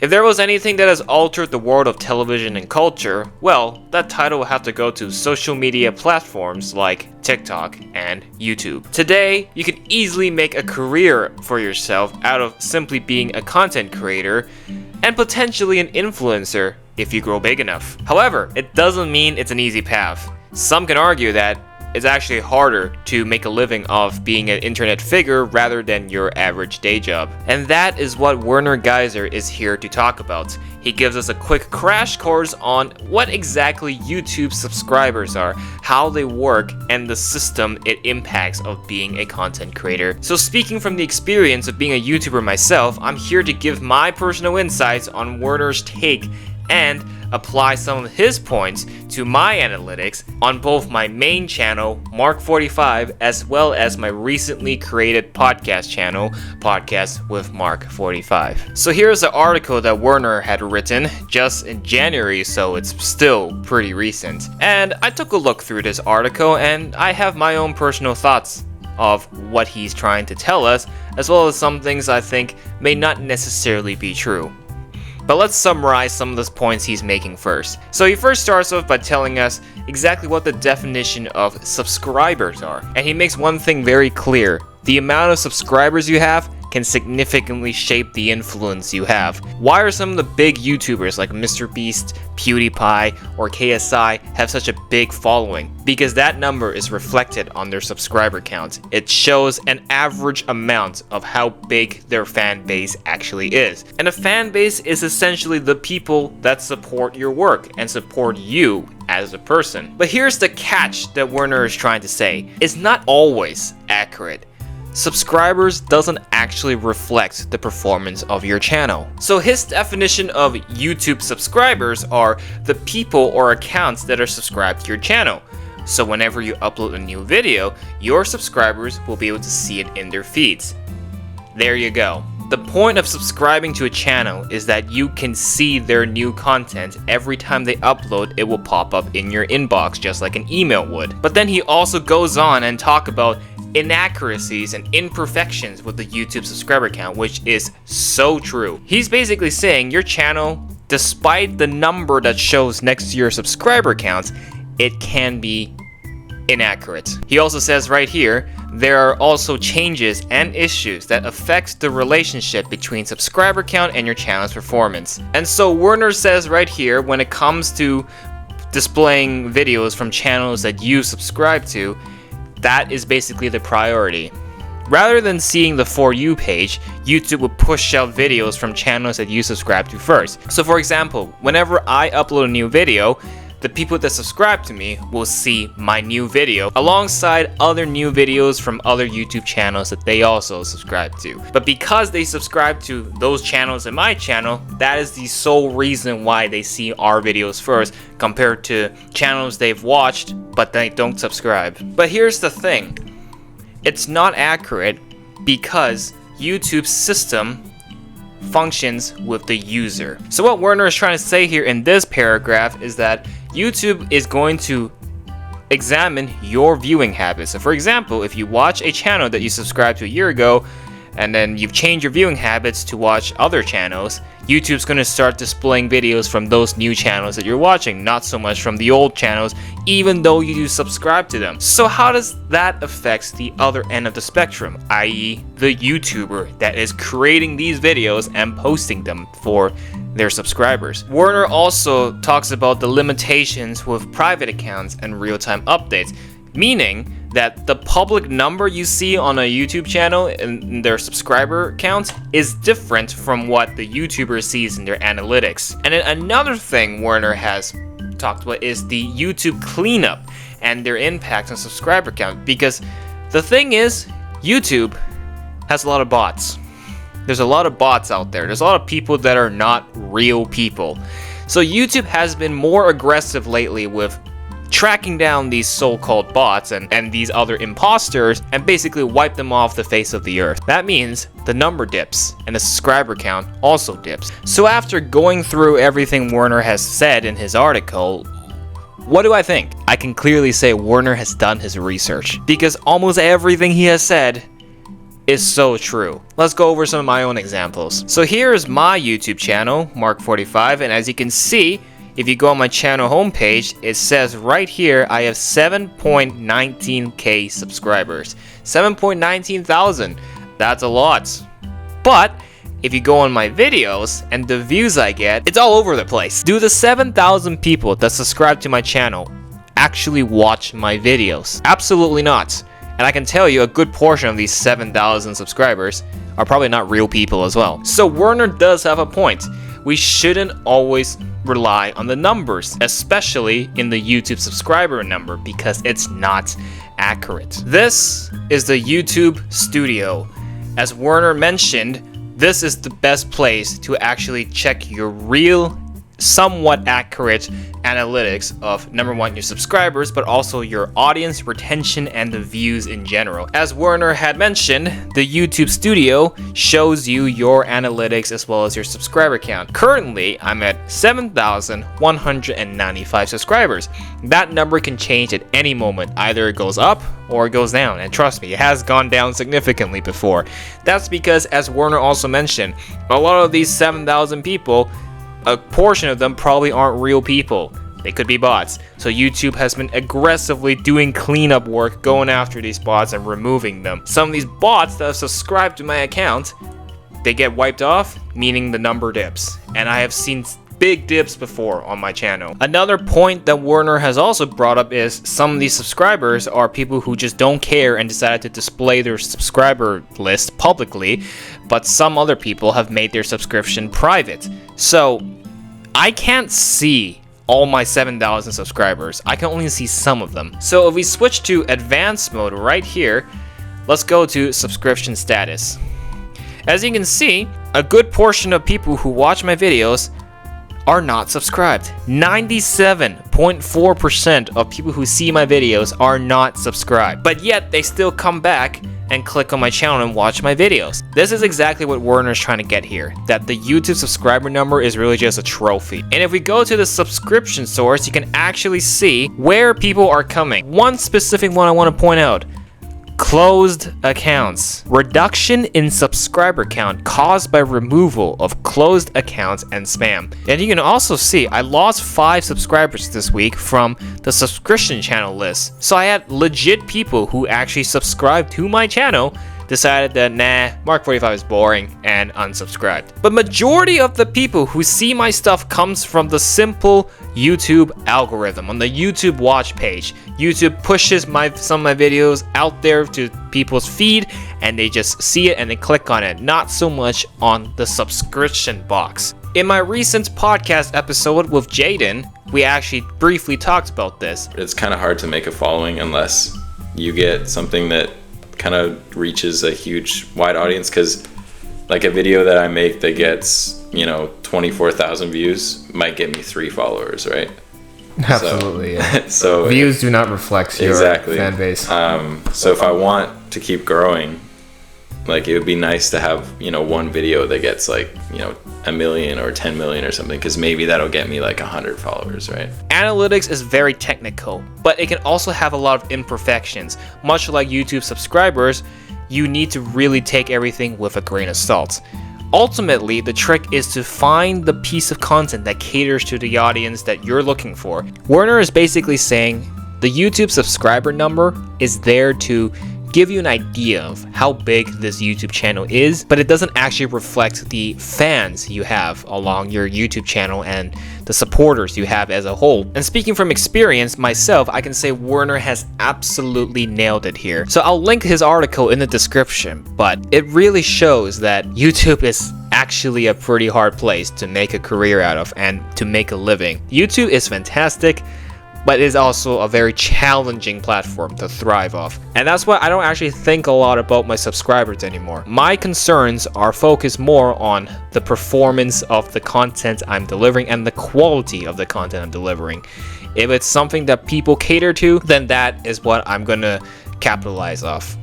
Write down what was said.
If there was anything that has altered the world of television and culture, well, that title will have to go to social media platforms like TikTok and YouTube. Today, you can easily make a career for yourself out of simply being a content creator and potentially an influencer if you grow big enough. However, it doesn't mean it's an easy path. Some can argue that it's actually harder to make a living off being an internet figure rather than your average day job. And that is what Werner Geyser is here to talk about. He gives us a quick crash course on what exactly YouTube subscribers are, how they work, and the system it impacts of being a content creator. So speaking from the experience of being a YouTuber myself, I'm here to give my personal insights on Werner's take and apply some of his points to my analytics on both my main channel, Mark45, as well as my recently created podcast channel, Podcast with Mark45. So here's the article that Werner had written just in January, so it's still pretty recent. And I took a look through this article and I have my own personal thoughts of what he's trying to tell us, as well as some things I think may not necessarily be true. But let's summarize some of the points he's making first. So he first starts off by telling us exactly what the definition of subscribers are. And he makes one thing very clear. The amount of subscribers you have can significantly shape the influence you have. Why are some of the big YouTubers like MrBeast, PewDiePie, or KSI have such a big following? Because that number is reflected on their subscriber count. It shows an average amount of how big their fan base actually is. And a fan base is essentially the people that support your work and support you as a person. But here's the catch that Werner is trying to say. It's not always accurate. Subscribers doesn't actually reflect the performance of your channel. So his definition of YouTube subscribers are the people or accounts that are subscribed to your channel. So whenever you upload a new video, your subscribers will be able to see it in their feeds. There you go. The point of subscribing to a channel is that you can see their new content every time they upload. It will pop up in your inbox just like an email would. But then he also goes on and talk about inaccuracies and imperfections with the YouTube subscriber count, which is so true. He's basically saying your channel, despite the number that shows next to your subscriber count, it can be inaccurate. He also says right here, there are also changes and issues that affect the relationship between subscriber count and your channel's performance. And so Werner says right here, when it comes to displaying videos from channels that you subscribe to, that is basically the priority. Rather than seeing the For You page, YouTube will push out videos from channels that you subscribe to first. So for example, whenever I upload a new video, the people that subscribe to me will see my new video alongside other new videos from other YouTube channels that they also subscribe to. But because they subscribe to those channels and my channel, that is the sole reason why they see our videos first compared to channels they've watched but they don't subscribe. But here's the thing. It's not accurate because YouTube's system functions with the user. So what Werner is trying to say here in this paragraph is that YouTube is going to examine your viewing habits. So for example, if you watch a channel that you subscribed to a year ago and then you've changed your viewing habits to watch other channels, YouTube's going to start displaying videos from those new channels that you're watching, not so much from the old channels, even though you do subscribe to them. So how does that affect the other end of the spectrum, i.e. the YouTuber that is creating these videos and posting them for their subscribers? Werner also talks about the limitations with private accounts and real-time updates, meaning that the public number you see on a YouTube channel and their subscriber count is different from what the YouTuber sees in their analytics. And then another thing Werner has talked about is the YouTube cleanup and their impact on subscriber count, because the thing is, YouTube has a lot of bots. There's a lot of bots out there. There's a lot of people that are not real people. So YouTube has been more aggressive lately with tracking down these so-called bots and these other imposters and basically wipe them off the face of the earth. That means the number dips and the subscriber count also dips. So after going through everything Werner has said in his article, what do I think? I can clearly say Werner has done his research, because almost everything he has said is so true. Let's go over some of my own examples. So here is my YouTube channel, Mark45, and as you can see, if you go on my channel homepage, it says right here I have 7.19k subscribers. 7.19 thousand. That's a lot. But if you go on my videos and the views I get, it's all over the place. Do the 7,000 people that subscribe to my channel actually watch my videos? Absolutely not. And I can tell you a good portion of these 7,000 subscribers are probably not real people as well. So Werner does have a point. We shouldn't always rely on the numbers, especially in the YouTube subscriber number, because it's not accurate. This is the YouTube Studio. As Werner mentioned, this is the best place to actually check your real, somewhat accurate analytics of, number one, your subscribers, but also your audience retention and the views in general. As Werner had mentioned, the YouTube Studio shows you your analytics as well as your subscriber count. Currently, I'm at 7,195 subscribers. That number can change at any moment. Either it goes up or it goes down, and trust me, it has gone down significantly before. That's because, as Werner also mentioned, a lot of these 7,000 people, a portion of them probably aren't real people. They could be bots. So YouTube has been aggressively doing cleanup work, going after these bots and removing them. Some of these bots that have subscribed to my account, they get wiped off, meaning the number dips. And I have seen big dips before on my channel. Another point that Werner has also brought up is some of these subscribers are people who just don't care and decided to display their subscriber list publicly, but some other people have made their subscription private. So I can't see all my 7,000 subscribers. I can only see some of them. So if we switch to advanced mode right here, let's go to subscription status. As you can see, a good portion of people who watch my videos are not subscribed. 97.4% of people who see my videos are not subscribed, but yet they still come back and click on my channel and watch my videos. This is exactly what Werner's trying to get here, that the YouTube subscriber number is really just a trophy. And if we go to the subscription source, you can actually see where people are coming. One specific one I want to point out: closed accounts. Reduction in subscriber count caused by removal of closed accounts and spam. And you can also see I lost 5 subscribers this week from the subscription channel list. So I had legit people who actually subscribed to my channel decided that nah, Mark45 is boring and unsubscribed. But majority of the people who see my stuff comes from the simple YouTube algorithm on the YouTube watch page. YouTube pushes some of my videos out there to people's feed and they just see it and they click on it, not so much on the subscription box. In my recent podcast episode with Jaden, we actually briefly talked about this. It's kind of hard to make a following unless you get something that kind of reaches a huge wide audience, because like a video that I make that gets 24,000 views might get me 3 followers, right? Absolutely. Yeah. So views do not reflect your fan base. So if I want to keep growing, like it would be nice to have one video that gets like 1 million or 10 million or something, because maybe that'll get me like 100 followers, right? Analytics is very technical, but it can also have a lot of imperfections. Much like YouTube subscribers, you need to really take everything with a grain of salt. Ultimately, the trick is to find the piece of content that caters to the audience that you're looking for. Werner is basically saying the YouTube subscriber number is there to give you an idea of how big this YouTube channel is, but it doesn't actually reflect the fans you have along your YouTube channel and the supporters you have as a whole. And speaking from experience myself, I can say Werner has absolutely nailed it here. So I'll link his article in the description, but it really shows that YouTube is actually a pretty hard place to make a career out of and to make a living. YouTube is fantastic, but it is also a very challenging platform to thrive off. And that's why I don't actually think a lot about my subscribers anymore. My concerns are focused more on the performance of the content I'm delivering and the quality of the content I'm delivering. If it's something that people cater to, then that is what I'm gonna capitalize off.